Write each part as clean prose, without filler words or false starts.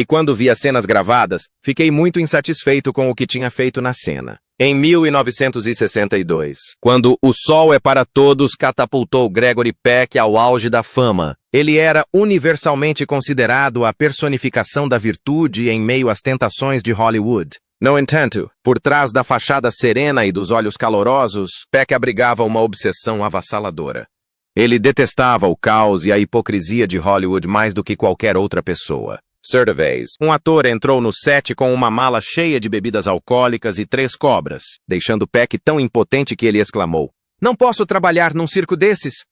E quando vi as cenas gravadas, fiquei muito insatisfeito com o que tinha feito na cena. Em 1962, quando O Sol é para Todos catapultou Gregory Peck ao auge da fama, ele era universalmente considerado a personificação da virtude em meio às tentações de Hollywood. No entanto, por trás da fachada serena e dos olhos calorosos, Peck abrigava uma obsessão avassaladora. Ele detestava o caos e a hipocrisia de Hollywood mais do que qualquer outra pessoa. Certa vez, um ator entrou no set com uma mala cheia de bebidas alcoólicas e 3 cobras, deixando Peck tão impotente que ele exclamou: "Não posso trabalhar num circo desses!"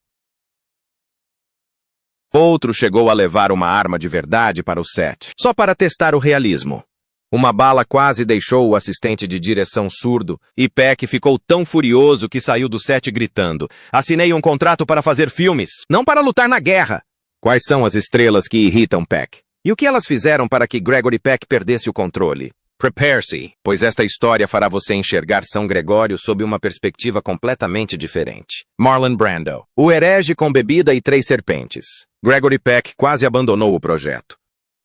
Outro chegou a levar uma arma de verdade para o set, só para testar o realismo. Uma bala quase deixou o assistente de direção surdo, e Peck ficou tão furioso que saiu do set gritando: "Assinei um contrato para fazer filmes, não para lutar na guerra!" Quais são as estrelas que irritam Peck? E o que elas fizeram para que Gregory Peck perdesse o controle? Prepare-se, pois esta história fará você enxergar São Gregório sob uma perspectiva completamente diferente. Marlon Brando, o herege com bebida e 3 serpentes. Gregory Peck quase abandonou o projeto.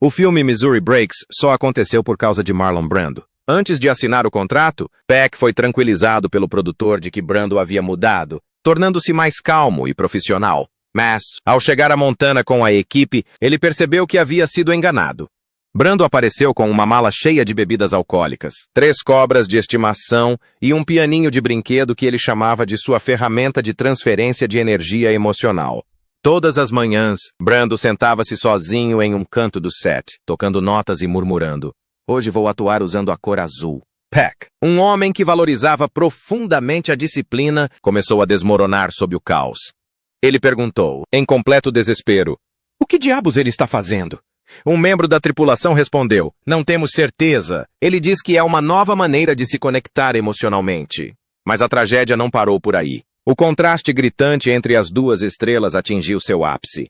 O filme Missouri Breaks só aconteceu por causa de Marlon Brando. Antes de assinar o contrato, Peck foi tranquilizado pelo produtor de que Brando havia mudado, tornando-se mais calmo e profissional. Mas, ao chegar a Montana com a equipe, ele percebeu que havia sido enganado. Brando apareceu com uma mala cheia de bebidas alcoólicas, 3 cobras de estimação e um pianinho de brinquedo que ele chamava de sua ferramenta de transferência de energia emocional. Todas as manhãs, Brando sentava-se sozinho em um canto do set, tocando notas e murmurando: "Hoje vou atuar usando a cor azul." Peck, um homem que valorizava profundamente a disciplina, começou a desmoronar sob o caos. Ele perguntou, em completo desespero: "O que diabos ele está fazendo?" Um membro da tripulação respondeu: "Não temos certeza. Ele diz que é uma nova maneira de se conectar emocionalmente." Mas a tragédia não parou por aí. O contraste gritante entre as 2 estrelas atingiu seu ápice.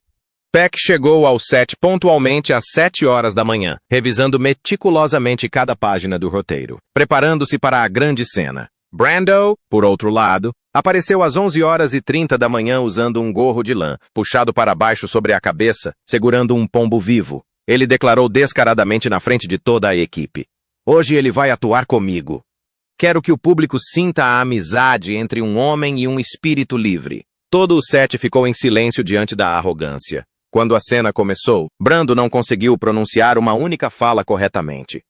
Peck chegou ao set pontualmente às 7 horas da manhã, revisando meticulosamente cada página do roteiro, preparando-se para a grande cena. Brando, por outro lado, apareceu às 11h30 da manhã usando um gorro de lã, puxado para baixo sobre a cabeça, segurando um pombo vivo. Ele declarou descaradamente na frente de toda a equipe: "Hoje ele vai atuar comigo. Quero que o público sinta a amizade entre um homem e um espírito livre." Todo o set ficou em silêncio diante da arrogância. Quando a cena começou, Brando não conseguiu pronunciar uma única fala corretamente.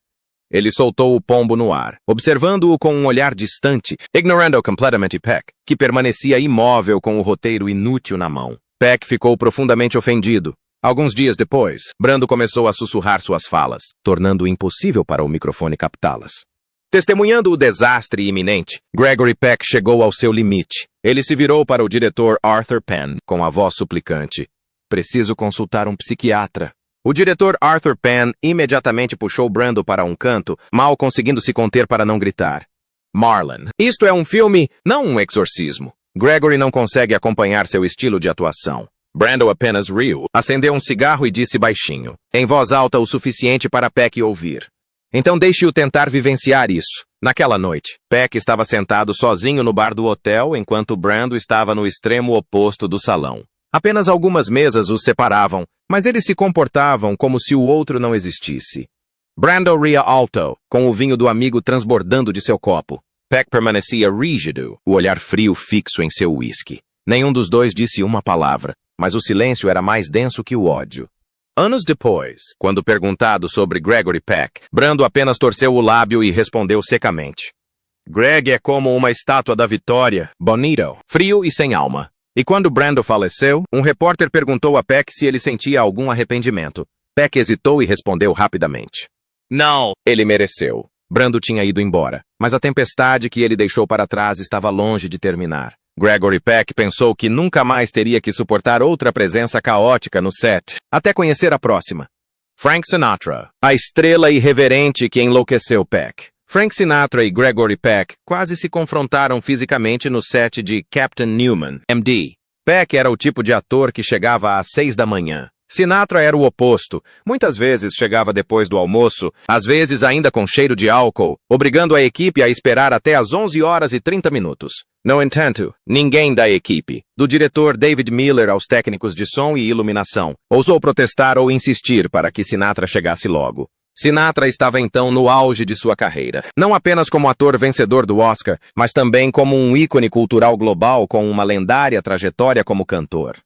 Ele soltou o pombo no ar, observando-o com um olhar distante, ignorando completamente Peck, que permanecia imóvel com o roteiro inútil na mão. Peck ficou profundamente ofendido. Alguns dias depois, Brando começou a sussurrar suas falas, tornando impossível para o microfone captá-las. Testemunhando o desastre iminente, Gregory Peck chegou ao seu limite. Ele se virou para o diretor Arthur Penn, com a voz suplicante: "Preciso consultar um psiquiatra." O diretor Arthur Penn imediatamente puxou Brando para um canto, mal conseguindo se conter para não gritar: "Marlon, isto é um filme, não um exorcismo." Gregory não consegue acompanhar seu estilo de atuação. Brando apenas riu, acendeu um cigarro e disse baixinho, em voz alta o suficiente para Peck ouvir: "Então deixe-o tentar vivenciar isso." Naquela noite, Peck estava sentado sozinho no bar do hotel, enquanto Brando estava no extremo oposto do salão. Apenas algumas mesas os separavam, mas eles se comportavam como se o outro não existisse. Brando ria alto, com o vinho do amigo transbordando de seu copo. Peck permanecia rígido, o olhar frio fixo em seu uísque. Nenhum dos dois disse uma palavra, mas o silêncio era mais denso que o ódio. Anos depois, quando perguntado sobre Gregory Peck, Brando apenas torceu o lábio e respondeu secamente: "Greg é como uma estátua da vitória, bonito, frio e sem alma." E quando Brando faleceu, um repórter perguntou a Peck se ele sentia algum arrependimento. Peck hesitou e respondeu rapidamente: "Não, ele mereceu." Brando tinha ido embora, mas a tempestade que ele deixou para trás estava longe de terminar. Gregory Peck pensou que nunca mais teria que suportar outra presença caótica no set, até conhecer a próxima. Frank Sinatra, a estrela irreverente que enlouqueceu Peck. Frank Sinatra e Gregory Peck quase se confrontaram fisicamente no set de Captain Newman, M.D. Peck era o tipo de ator que chegava às 6 da manhã, Sinatra era o oposto. Muitas vezes chegava depois do almoço, às vezes ainda com cheiro de álcool, obrigando a equipe a esperar até às 11h30. No entanto, ninguém da equipe, do diretor David Miller aos técnicos de som e iluminação, ousou protestar ou insistir para que Sinatra chegasse logo. Sinatra estava então no auge de sua carreira, não apenas como ator vencedor do Oscar, mas também como um ícone cultural global com uma lendária trajetória como cantor.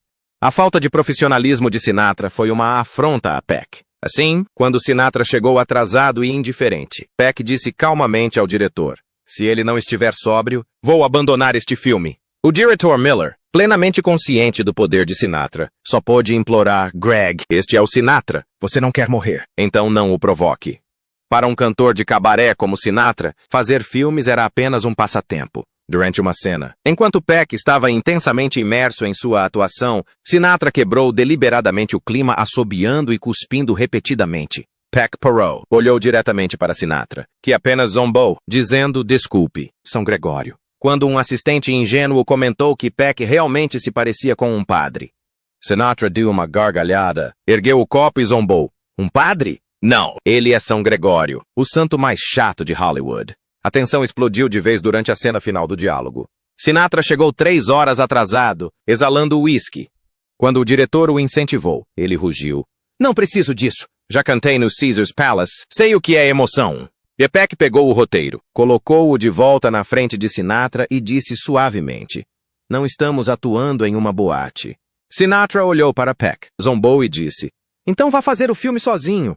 A falta de profissionalismo de Sinatra foi uma afronta a Peck. Assim, quando Sinatra chegou atrasado e indiferente, Peck disse calmamente ao diretor: "Se ele não estiver sóbrio, vou abandonar este filme." O diretor Miller, plenamente consciente do poder de Sinatra, só pôde implorar: "Greg, este é o Sinatra. Você não quer morrer, então não o provoque." Para um cantor de cabaré como Sinatra, fazer filmes era apenas um passatempo. Durante uma cena, enquanto Peck estava intensamente imerso em sua atuação, Sinatra quebrou deliberadamente o clima assobiando e cuspindo repetidamente. Peck parou, olhou diretamente para Sinatra, que apenas zombou, dizendo: "Desculpe, São Gregório." Quando um assistente ingênuo comentou que Peck realmente se parecia com um padre. Sinatra deu uma gargalhada, ergueu o copo e zombou: "Um padre? Não, ele é São Gregório, o santo mais chato de Hollywood." A tensão explodiu de vez durante a cena final do diálogo. Sinatra chegou 3 horas atrasado, exalando uísque. Quando o diretor o incentivou, ele rugiu: "Não preciso disso. Já cantei no Caesar's Palace. Sei o que é emoção." E Peck pegou o roteiro, colocou-o de volta na frente de Sinatra e disse suavemente: "Não estamos atuando em uma boate." Sinatra olhou para Peck, zombou e disse: "Então vá fazer o filme sozinho."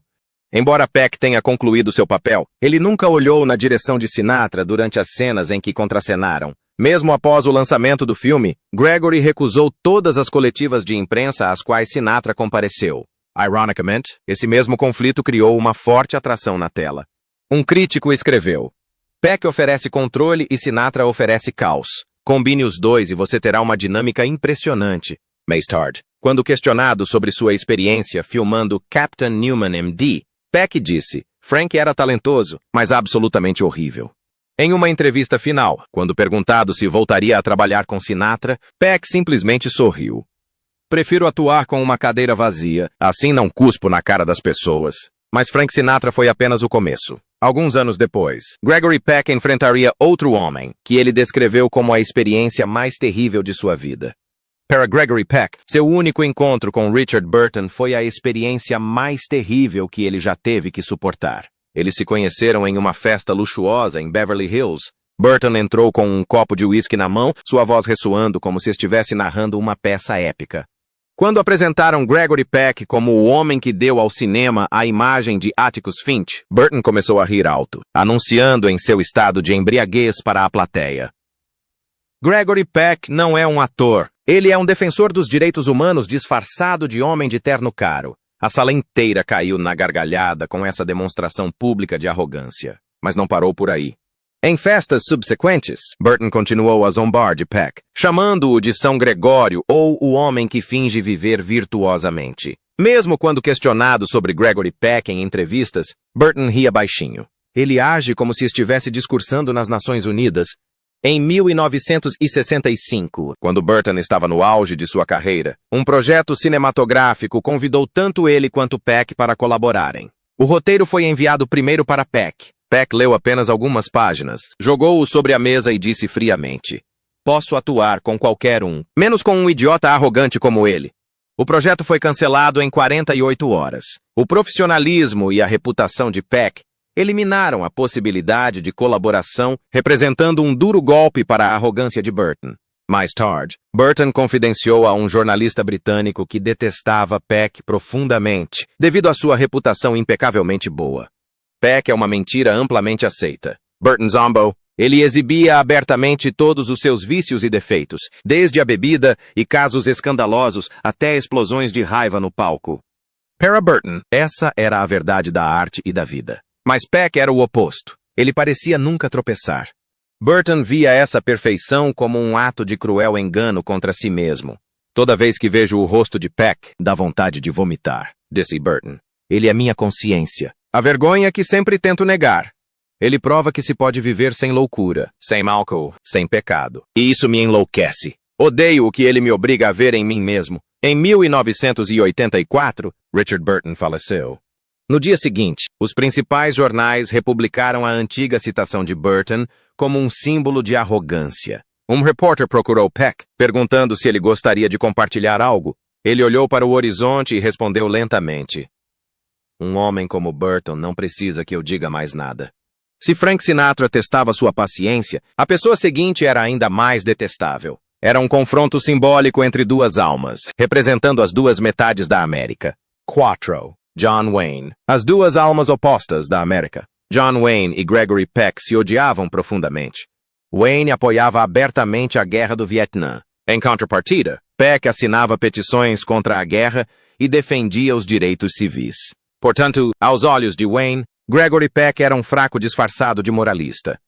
Embora Peck tenha concluído seu papel, ele nunca olhou na direção de Sinatra durante as cenas em que contracenaram. Mesmo após o lançamento do filme, Gregory recusou todas as coletivas de imprensa às quais Sinatra compareceu. Ironicamente, esse mesmo conflito criou uma forte atração na tela. Um crítico escreveu: "Peck oferece controle e Sinatra oferece caos. Combine os dois e você terá uma dinâmica impressionante." Mais tarde, quando questionado sobre sua experiência filmando Captain Newman M.D., Peck disse: "Frank era talentoso, mas absolutamente horrível." Em uma entrevista final, quando perguntado se voltaria a trabalhar com Sinatra, Peck simplesmente sorriu. "Prefiro atuar com uma cadeira vazia, assim não cuspo na cara das pessoas." Mas Frank Sinatra foi apenas o começo. Alguns anos depois, Gregory Peck enfrentaria outro homem, que ele descreveu como a experiência mais terrível de sua vida. Para Gregory Peck, seu único encontro com Richard Burton foi a experiência mais terrível que ele já teve que suportar. Eles se conheceram em uma festa luxuosa em Beverly Hills. Burton entrou com um copo de uísque na mão, sua voz ressoando como se estivesse narrando uma peça épica. Quando apresentaram Gregory Peck como o homem que deu ao cinema a imagem de Atticus Finch, Burton começou a rir alto, anunciando em seu estado de embriaguez para a plateia: "Gregory Peck não é um ator. Ele é um defensor dos direitos humanos disfarçado de homem de terno caro." A sala inteira caiu na gargalhada com essa demonstração pública de arrogância. Mas não parou por aí. Em festas subsequentes, Burton continuou a zombar de Peck, chamando-o de São Gregório ou o homem que finge viver virtuosamente. Mesmo quando questionado sobre Gregory Peck em entrevistas, Burton ria baixinho. "Ele age como se estivesse discursando nas Nações Unidas." Em 1965, quando Burton estava no auge de sua carreira, um projeto cinematográfico convidou tanto ele quanto Peck para colaborarem. O roteiro foi enviado primeiro para Peck. Peck leu apenas algumas páginas, jogou-o sobre a mesa e disse friamente: "Posso atuar com qualquer um, menos com um idiota arrogante como ele." O projeto foi cancelado em 48 horas. O profissionalismo e a reputação de Peck eliminaram a possibilidade de colaboração, representando um duro golpe para a arrogância de Burton. Mais tarde, Burton confidenciou a um jornalista britânico que detestava Peck profundamente, devido à sua reputação impecavelmente boa. Peck é uma mentira amplamente aceita. Burton zombou. Ele exibia abertamente todos os seus vícios e defeitos, desde a bebida e casos escandalosos até explosões de raiva no palco. Para Burton, essa era a verdade da arte e da vida. Mas Peck era o oposto. Ele parecia nunca tropeçar. Burton via essa perfeição como um ato de cruel engano contra si mesmo. "Toda vez que vejo o rosto de Peck, dá vontade de vomitar", disse Burton. "Ele é minha consciência. A vergonha que sempre tento negar. Ele prova que se pode viver sem loucura, sem álcool, sem pecado. E isso me enlouquece. Odeio o que ele me obriga a ver em mim mesmo. Em 1984, Richard Burton faleceu. No dia seguinte, os principais jornais republicaram a antiga citação de Burton como um símbolo de arrogância. Um repórter procurou Peck, perguntando se ele gostaria de compartilhar algo. Ele olhou para o horizonte e respondeu lentamente: "Um homem como Burton não precisa que eu diga mais nada." Se Frank Sinatra testava sua paciência, a pessoa seguinte era ainda mais detestável. Era um confronto simbólico entre duas almas, representando as duas metades da América. Quattro. John Wayne. As duas almas opostas da América. John Wayne e Gregory Peck se odiavam profundamente. Wayne apoiava abertamente a Guerra do Vietnã. Em contrapartida, Peck assinava petições contra a guerra e defendia os direitos civis. Portanto, aos olhos de Wayne, Gregory Peck era um fraco disfarçado de moralista.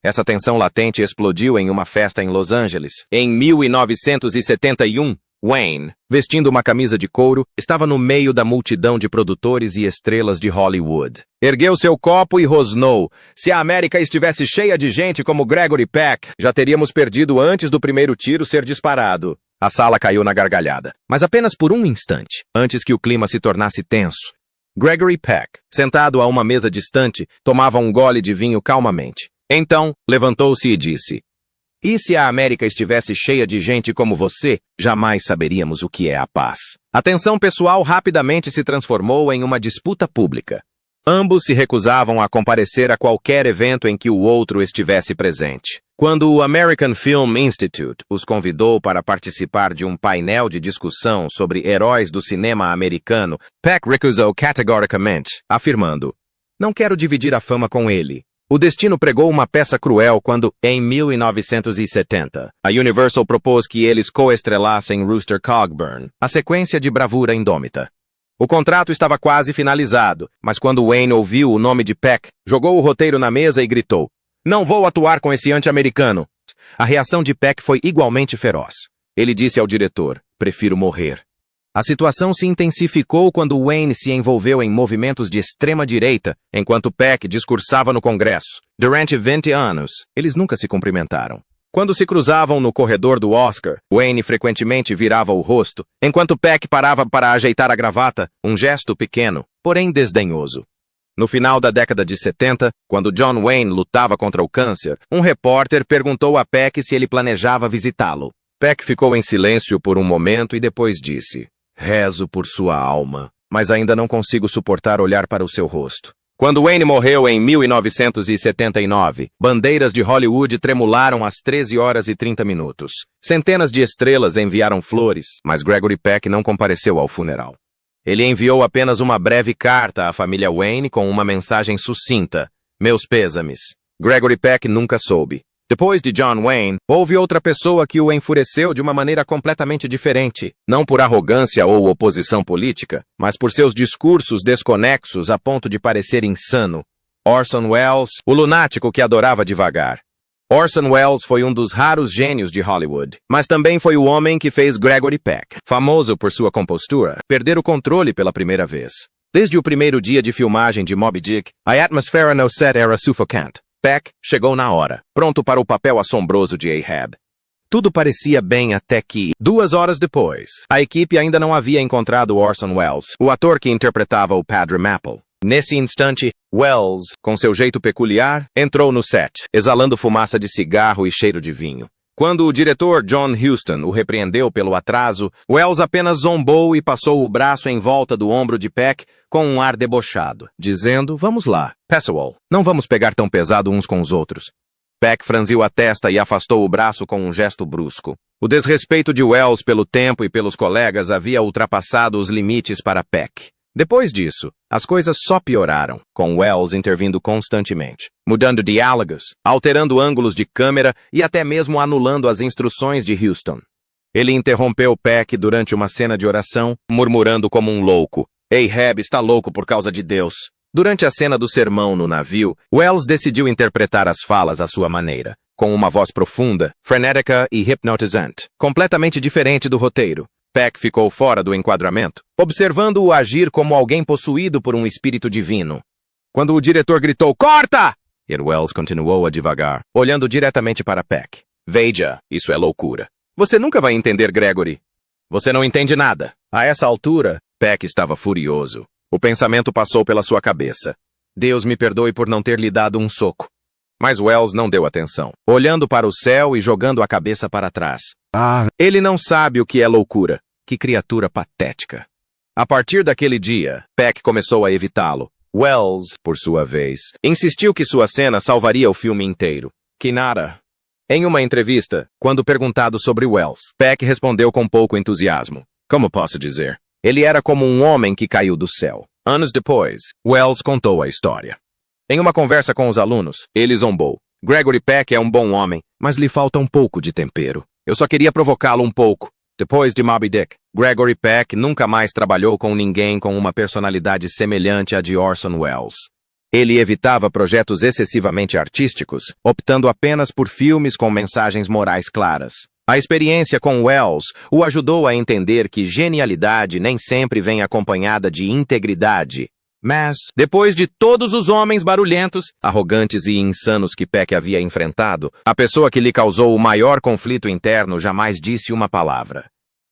Essa tensão latente explodiu em uma festa em Los Angeles. Em 1971, Wayne, vestindo uma camisa de couro, estava no meio da multidão de produtores e estrelas de Hollywood. Ergueu seu copo e rosnou: "Se a América estivesse cheia de gente como Gregory Peck, já teríamos perdido antes do primeiro tiro ser disparado." A sala caiu na gargalhada, mas apenas por um instante, antes que o clima se tornasse tenso. Gregory Peck, sentado a uma mesa distante, tomava um gole de vinho calmamente. Então, levantou-se e disse: "E se a América estivesse cheia de gente como você, jamais saberíamos o que é a paz." A tensão pessoal rapidamente se transformou em uma disputa pública. Ambos se recusavam a comparecer a qualquer evento em que o outro estivesse presente. Quando o American Film Institute os convidou para participar de um painel de discussão sobre heróis do cinema americano, Peck recusou categoricamente, afirmando: "Não quero dividir a fama com ele." O destino pregou uma peça cruel quando, em 1970, a Universal propôs que eles coestrelassem Rooster Cogburn, a sequência de Bravura Indômita. O contrato estava quase finalizado, mas quando Wayne ouviu o nome de Peck, jogou o roteiro na mesa e gritou: "Não vou atuar com esse anti-americano." A reação de Peck foi igualmente feroz. Ele disse ao diretor: "Prefiro morrer." A situação se intensificou quando Wayne se envolveu em movimentos de extrema-direita, enquanto Peck discursava no Congresso. Durante 20 anos, eles nunca se cumprimentaram. Quando se cruzavam no corredor do Oscar, Wayne frequentemente virava o rosto, enquanto Peck parava para ajeitar a gravata, um gesto pequeno, porém desdenhoso. No final da década de 70, quando John Wayne lutava contra o câncer, um repórter perguntou a Peck se ele planejava visitá-lo. Peck ficou em silêncio por um momento e depois disse: "Rezo por sua alma, mas ainda não consigo suportar olhar para o seu rosto." Quando Wayne morreu em 1979, bandeiras de Hollywood tremularam às 13h30. Centenas de estrelas enviaram flores, mas Gregory Peck não compareceu ao funeral. Ele enviou apenas uma breve carta à família Wayne com uma mensagem sucinta: "Meus pêsames." Gregory Peck nunca soube. Depois de John Wayne, houve outra pessoa que o enfureceu de uma maneira completamente diferente, não por arrogância ou oposição política, mas por seus discursos desconexos a ponto de parecer insano. Orson Welles, o lunático que adorava devagar. Orson Welles foi um dos raros gênios de Hollywood, mas também foi o homem que fez Gregory Peck, famoso por sua compostura, perder o controle pela primeira vez. Desde o primeiro dia de filmagem de Moby Dick, a atmosfera no set era sufocante. Peck chegou na hora, pronto para o papel assombroso de Ahab. Tudo parecia bem até que, 2 horas depois, a equipe ainda não havia encontrado Orson Welles, o ator que interpretava o Padre Maple. Nesse instante, Welles, com seu jeito peculiar, entrou no set, exalando fumaça de cigarro e cheiro de vinho. Quando o diretor John Huston o repreendeu pelo atraso, Welles apenas zombou e passou o braço em volta do ombro de Peck com um ar debochado, dizendo: "Vamos lá, pessoal, não vamos pegar tão pesado uns com os outros." Peck franziu a testa e afastou o braço com um gesto brusco. O desrespeito de Welles pelo tempo e pelos colegas havia ultrapassado os limites para Peck. Depois disso, as coisas só pioraram, com Welles intervindo constantemente, mudando diálogos, alterando ângulos de câmera e até mesmo anulando as instruções de Huston. Ele interrompeu Peck durante uma cena de oração, murmurando como um louco: "Ahab está louco por causa de Deus." Durante a cena do sermão no navio, Welles decidiu interpretar as falas à sua maneira, com uma voz profunda, frenética e hipnotizante, completamente diferente do roteiro. Peck ficou fora do enquadramento, observando-o agir como alguém possuído por um espírito divino. Quando o diretor gritou: "Corta!", Welles continuou a devagar, olhando diretamente para Peck. "Veja, isso é loucura. Você nunca vai entender, Gregory. Você não entende nada. A essa altura, Peck estava furioso. O pensamento passou pela sua cabeça. Deus me perdoe por não ter lhe dado um soco. Mas Wells não deu atenção, olhando para o céu e jogando a cabeça para trás. Ele não sabe o que é loucura. Que criatura patética. A partir daquele dia, Peck começou a evitá-lo. Wells, por sua vez, insistiu que sua cena salvaria o filme inteiro. Que nada. Em uma entrevista, quando perguntado sobre Wells, Peck respondeu com pouco entusiasmo. Como posso dizer? Ele era como um homem que caiu do céu. Anos depois, Wells contou a história. Em uma conversa com os alunos, ele zombou. Gregory Peck é um bom homem, mas lhe falta um pouco de tempero. Eu só queria provocá-lo um pouco. Depois de Moby Dick, Gregory Peck nunca mais trabalhou com ninguém com uma personalidade semelhante à de Orson Welles. Ele evitava projetos excessivamente artísticos, optando apenas por filmes com mensagens morais claras. A experiência com Welles o ajudou a entender que genialidade nem sempre vem acompanhada de integridade. Mas, depois de todos os homens barulhentos, arrogantes e insanos que Peck havia enfrentado, a pessoa que lhe causou o maior conflito interno jamais disse uma palavra.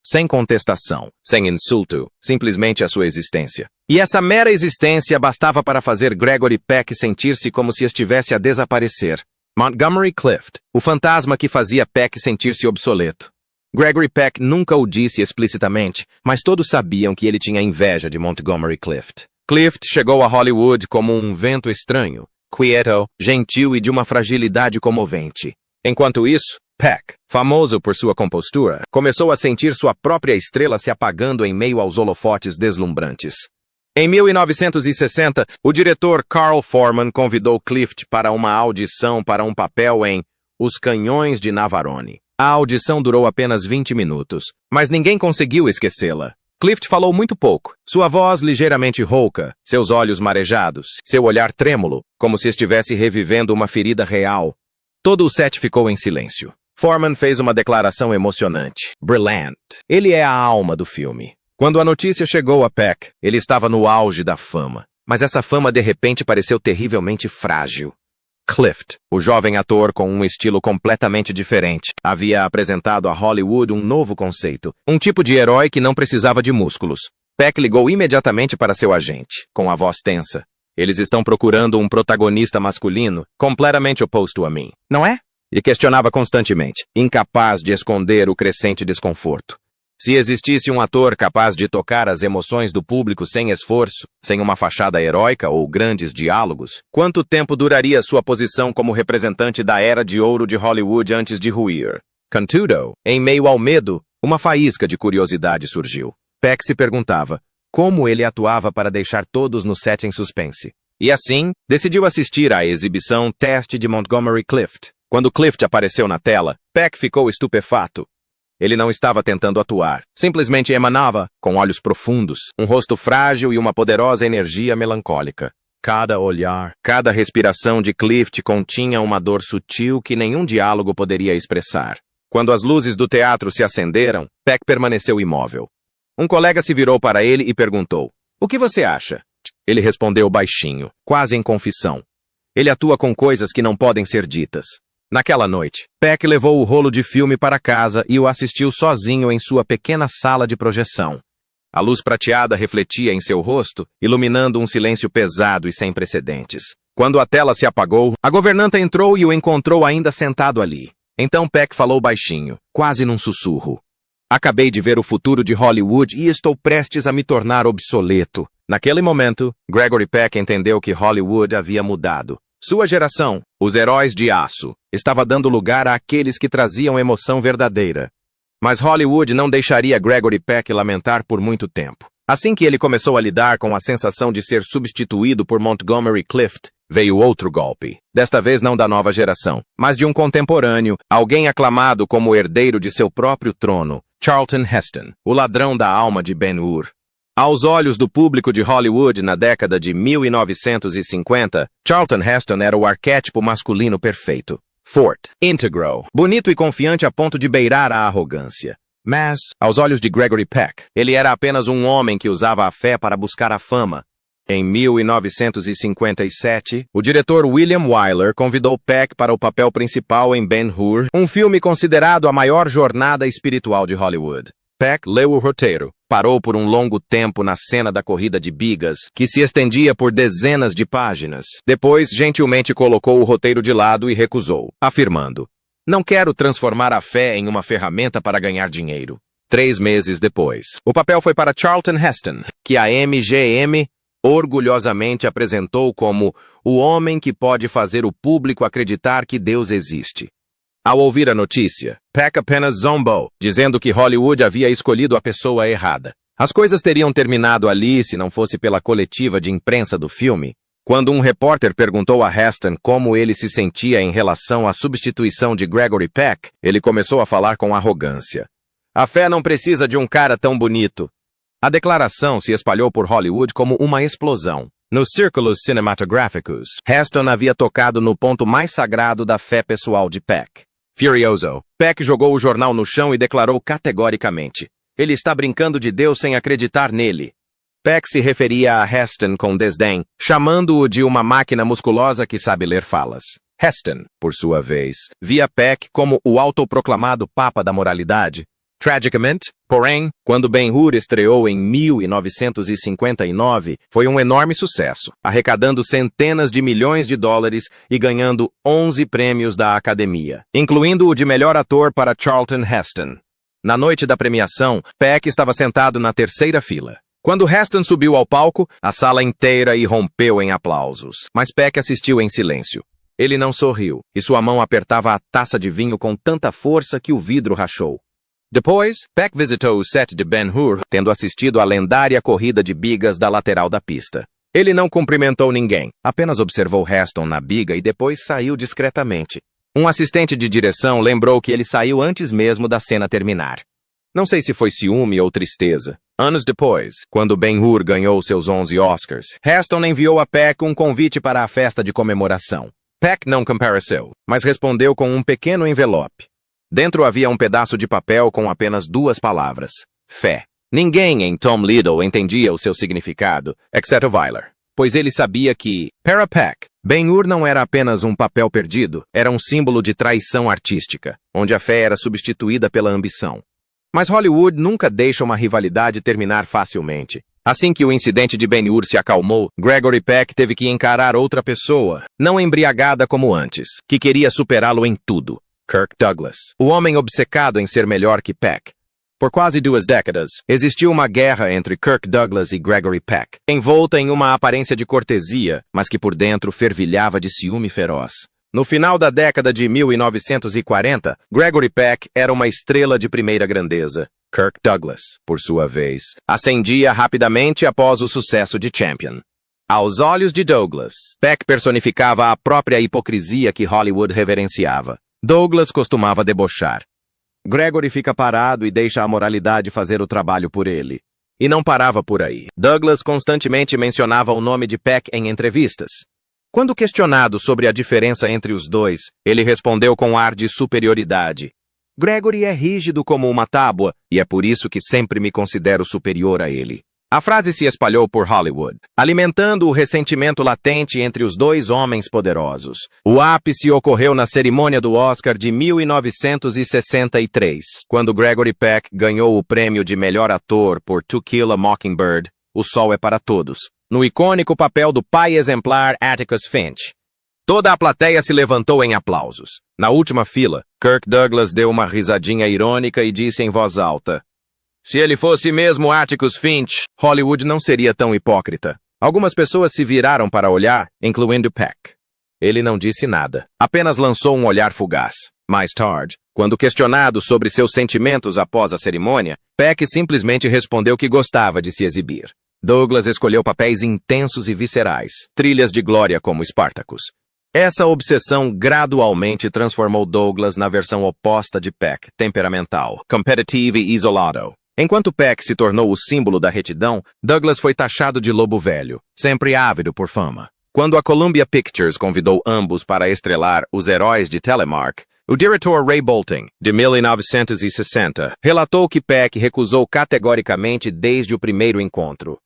Sem contestação, sem insulto, simplesmente a sua existência. E essa mera existência bastava para fazer Gregory Peck sentir-se como se estivesse a desaparecer. Montgomery Clift, o fantasma que fazia Peck sentir-se obsoleto. Gregory Peck nunca o disse explicitamente, mas todos sabiam que ele tinha inveja de Montgomery Clift. Clift chegou a Hollywood como um vento estranho, quieto, gentil e de uma fragilidade comovente. Enquanto isso, Peck, famoso por sua compostura, começou a sentir sua própria estrela se apagando em meio aos holofotes deslumbrantes. Em 1960, o diretor Carl Foreman convidou Clift para uma audição para um papel em Os Canhões de Navarone. A audição durou apenas 20 minutos, mas ninguém conseguiu esquecê-la. Clift falou muito pouco, sua voz ligeiramente rouca, seus olhos marejados, seu olhar trêmulo, como se estivesse revivendo uma ferida real. Todo o set ficou em silêncio. Foreman fez uma declaração emocionante. Brilliant. Ele é a alma do filme. Quando a notícia chegou a Peck, ele estava no auge da fama. Mas essa fama de repente pareceu terrivelmente frágil. Clift, o jovem ator com um estilo completamente diferente, havia apresentado a Hollywood um novo conceito, um tipo de herói que não precisava de músculos. Peck ligou imediatamente para seu agente, com a voz tensa. Eles estão procurando um protagonista masculino, completamente oposto a mim, não é? E questionava constantemente, incapaz de esconder o crescente desconforto. Se existisse um ator capaz de tocar as emoções do público sem esforço, sem uma fachada heróica ou grandes diálogos, quanto tempo duraria sua posição como representante da era de ouro de Hollywood antes de ruir? Contudo, em meio ao medo, uma faísca de curiosidade surgiu. Peck se perguntava como ele atuava para deixar todos no set em suspense. E assim, decidiu assistir à exibição Teste de Montgomery Clift. Quando Clift apareceu na tela, Peck ficou estupefato. Ele não estava tentando atuar, simplesmente emanava, com olhos profundos, um rosto frágil e uma poderosa energia melancólica. Cada olhar, cada respiração de Clift continha uma dor sutil que nenhum diálogo poderia expressar. Quando as luzes do teatro se acenderam, Peck permaneceu imóvel. Um colega se virou para ele e perguntou, "O que você acha?" Ele respondeu baixinho, quase em confissão. Ele atua com coisas que não podem ser ditas. Naquela noite, Peck levou o rolo de filme para casa e o assistiu sozinho em sua pequena sala de projeção. A luz prateada refletia em seu rosto, iluminando um silêncio pesado e sem precedentes. Quando a tela se apagou, a governanta entrou e o encontrou ainda sentado ali. Então Peck falou baixinho, quase num sussurro. "Acabei de ver o futuro de Hollywood e estou prestes a me tornar obsoleto." Naquele momento, Gregory Peck entendeu que Hollywood havia mudado. Sua geração, os heróis de aço, estava dando lugar àqueles que traziam emoção verdadeira. Mas Hollywood não deixaria Gregory Peck lamentar por muito tempo. Assim que ele começou a lidar com a sensação de ser substituído por Montgomery Clift, veio outro golpe. Desta vez não da nova geração, mas de um contemporâneo, alguém aclamado como herdeiro de seu próprio trono, Charlton Heston, o ladrão da alma de Ben-Hur. Aos olhos do público de Hollywood na década de 1950, Charlton Heston era o arquétipo masculino perfeito. Forte, íntegro, bonito e confiante a ponto de beirar a arrogância. Mas, aos olhos de Gregory Peck, ele era apenas um homem que usava a fé para buscar a fama. Em 1957, o diretor William Wyler convidou Peck para o papel principal em Ben-Hur, um filme considerado a maior jornada espiritual de Hollywood. Peck leu o roteiro. Parou por um longo tempo na cena da corrida de bigas, que se estendia por dezenas de páginas. Depois, gentilmente colocou o roteiro de lado e recusou, afirmando: "Não quero transformar a fé em uma ferramenta para ganhar dinheiro." 3 meses depois, o papel foi para Charlton Heston, que a MGM orgulhosamente apresentou como o homem que pode fazer o público acreditar que Deus existe. Ao ouvir a notícia, Peck apenas zombou, dizendo que Hollywood havia escolhido a pessoa errada. As coisas teriam terminado ali se não fosse pela coletiva de imprensa do filme, quando um repórter perguntou a Heston como ele se sentia em relação à substituição de Gregory Peck. Ele começou a falar com arrogância. "A fé não precisa de um cara tão bonito." A declaração se espalhou por Hollywood como uma explosão. Nos círculos cinematográficos, Heston havia tocado no ponto mais sagrado da fé pessoal de Peck. Furioso, Peck jogou o jornal no chão e declarou categoricamente: "Ele está brincando de Deus sem acreditar nele." Peck se referia a Heston com desdém, chamando-o de uma máquina musculosa que sabe ler falas. Heston, por sua vez, via Peck como o autoproclamado papa da moralidade. Tragicamente, porém, quando Ben-Hur estreou em 1959, foi um enorme sucesso, arrecadando centenas de milhões de dólares e ganhando 11 prêmios da Academia, incluindo o de melhor ator para Charlton Heston. Na noite da premiação, Peck estava sentado na terceira fila. Quando Heston subiu ao palco, a sala inteira irrompeu em aplausos, mas Peck assistiu em silêncio. Ele não sorriu, e sua mão apertava a taça de vinho com tanta força que o vidro rachou. Depois, Peck visitou o set de Ben-Hur, tendo assistido à lendária corrida de bigas da lateral da pista. Ele não cumprimentou ninguém, apenas observou Heston na biga e depois saiu discretamente. Um assistente de direção lembrou que ele saiu antes mesmo da cena terminar. Não sei se foi ciúme ou tristeza. Anos depois, quando Ben-Hur ganhou seus 11 Oscars, Heston enviou a Peck um convite para a festa de comemoração. Peck não compareceu, mas respondeu com um pequeno envelope. Dentro havia um pedaço de papel com apenas 2 palavras: fé. Ninguém em Tom Little entendia o seu significado, exceto Wyler, pois ele sabia que, para Peck, Ben-Hur não era apenas um papel perdido, era um símbolo de traição artística, onde a fé era substituída pela ambição. Mas Hollywood nunca deixa uma rivalidade terminar facilmente. Assim que o incidente de Ben-Hur se acalmou, Gregory Peck teve que encarar outra pessoa, não embriagada como antes, que queria superá-lo em tudo. Kirk Douglas, o homem obcecado em ser melhor que Peck. Por quase 2 décadas, existiu uma guerra entre Kirk Douglas e Gregory Peck, envolta em uma aparência de cortesia, mas que por dentro fervilhava de ciúme feroz. No final da década de 1940, Gregory Peck era uma estrela de primeira grandeza. Kirk Douglas, por sua vez, ascendia rapidamente após o sucesso de Champion. Aos olhos de Douglas, Peck personificava a própria hipocrisia que Hollywood reverenciava. Douglas costumava debochar. Gregory fica parado e deixa a moralidade fazer o trabalho por ele. E não parava por aí. Douglas constantemente mencionava o nome de Peck em entrevistas. Quando questionado sobre a diferença entre os dois, ele respondeu com ar de superioridade: "Gregory é rígido como uma tábua, e é por isso que sempre me considero superior a ele." A frase se espalhou por Hollywood, alimentando o ressentimento latente entre os 2 homens poderosos. O ápice ocorreu na cerimônia do Oscar de 1963, quando Gregory Peck ganhou o prêmio de melhor ator por To Kill a Mockingbird, O Sol é para Todos, no icônico papel do pai exemplar Atticus Finch. Toda a plateia se levantou em aplausos. Na última fila, Kirk Douglas deu uma risadinha irônica e disse em voz alta: "Se ele fosse mesmo Atticus Finch, Hollywood não seria tão hipócrita." Algumas pessoas se viraram para olhar, incluindo Peck. Ele não disse nada, apenas lançou um olhar fugaz. Mais tarde, quando questionado sobre seus sentimentos após a cerimônia, Peck simplesmente respondeu que gostava de se exibir. Douglas escolheu papéis intensos e viscerais, trilhas de glória como Spartacus. Essa obsessão gradualmente transformou Douglas na versão oposta de Peck, temperamental, competitive e isolado. Enquanto Peck se tornou o símbolo da retidão, Douglas foi taxado de lobo velho, sempre ávido por fama. Quando a Columbia Pictures convidou ambos para estrelar Os Heróis de Telemark, o diretor Ray Bolton, de 1960, relatou que Peck recusou categoricamente desde o primeiro encontro.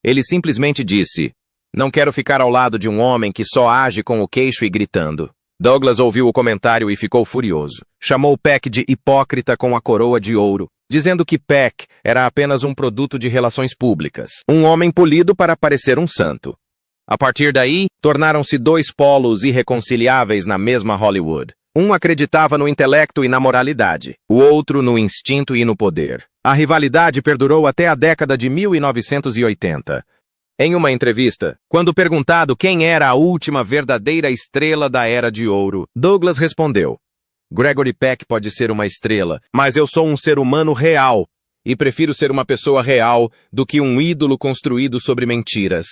Ele simplesmente disse: "Não quero ficar ao lado de um homem que só age com o queixo e gritando." Douglas ouviu o comentário e ficou furioso. Chamou Peck de hipócrita com a coroa de ouro. dizendo que Peck era apenas um produto de relações públicas, um homem polido para parecer um santo. A partir daí, tornaram-se dois polos irreconciliáveis na mesma Hollywood. Um acreditava no intelecto e na moralidade, o outro no instinto e no poder. A rivalidade perdurou até a década de 1980. Em uma entrevista, quando perguntado quem era a última verdadeira estrela da Era de Ouro, Douglas respondeu: Gregory Peck pode ser uma estrela, mas eu sou um ser humano real, e prefiro ser uma pessoa real do que um ídolo construído sobre mentiras.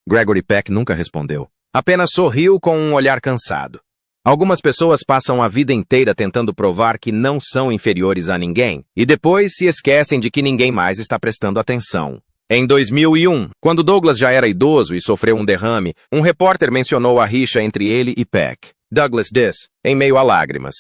Gregory Peck nunca respondeu. Apenas sorriu com um olhar cansado. Algumas pessoas passam a vida inteira tentando provar que não são inferiores a ninguém, e depois se esquecem de que ninguém mais está prestando atenção. Em 2001, quando Douglas já era idoso e sofreu um derrame, um repórter mencionou a rixa entre ele e Peck. Douglas disse, em meio a lágrimas: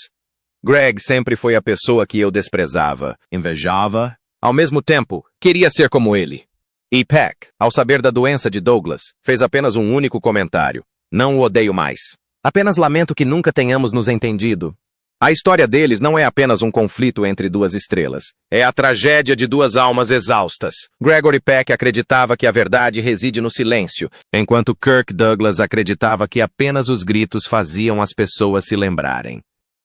Greg sempre foi a pessoa que eu desprezava, invejava, ao mesmo tempo, queria ser como ele. E Peck, ao saber da doença de Douglas, fez apenas um único comentário: não o odeio mais. Apenas lamento que nunca tenhamos nos entendido. A história deles não é apenas um conflito entre duas estrelas. É a tragédia de duas almas exaustas. Gregory Peck acreditava que a verdade reside no silêncio, enquanto Kirk Douglas acreditava que apenas os gritos faziam as pessoas se lembrarem.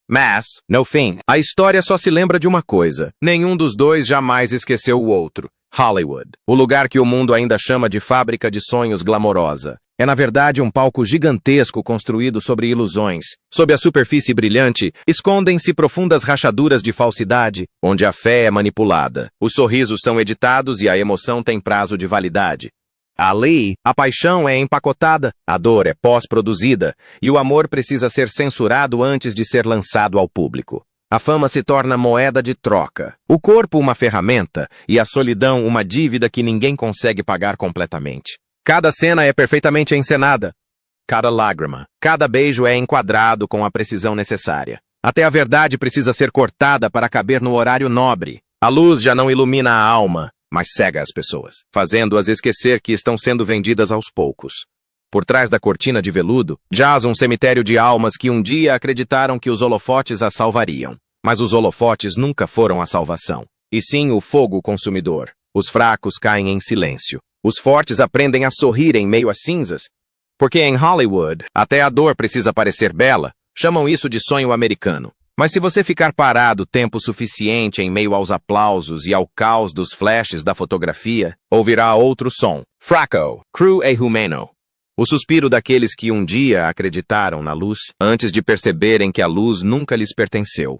Mas, no fim, a história só se lembra de uma coisa: nenhum dos dois jamais esqueceu o outro. Hollywood, o lugar que o mundo ainda chama de fábrica de sonhos glamourosa, é na verdade um palco gigantesco construído sobre ilusões. Sob a superfície brilhante, escondem-se profundas rachaduras de falsidade, onde a fé é manipulada, os sorrisos são editados e a emoção tem prazo de validade. Ali, a paixão é empacotada, a dor é pós-produzida, e o amor precisa ser censurado antes de ser lançado ao público. A fama se torna moeda de troca, o corpo uma ferramenta e a solidão uma dívida que ninguém consegue pagar completamente. Cada cena é perfeitamente encenada. Cada lágrima, cada beijo é enquadrado com a precisão necessária. Até a verdade precisa ser cortada para caber no horário nobre. A luz já não ilumina a alma, mas cega as pessoas, fazendo-as esquecer que estão sendo vendidas aos poucos. Por trás da cortina de veludo, jaz um cemitério de almas que um dia acreditaram que os holofotes as salvariam. Mas os holofotes nunca foram a salvação, e sim o fogo consumidor. Os fracos caem em silêncio. Os fortes aprendem a sorrir em meio às cinzas. Porque em Hollywood, até a dor precisa parecer bela. Chamam isso de sonho americano. Mas se você ficar parado tempo suficiente em meio aos aplausos e ao caos dos flashes da fotografia, ouvirá outro som. Fraco, cru e humano. O suspiro daqueles que um dia acreditaram na luz, antes de perceberem que a luz nunca lhes pertenceu.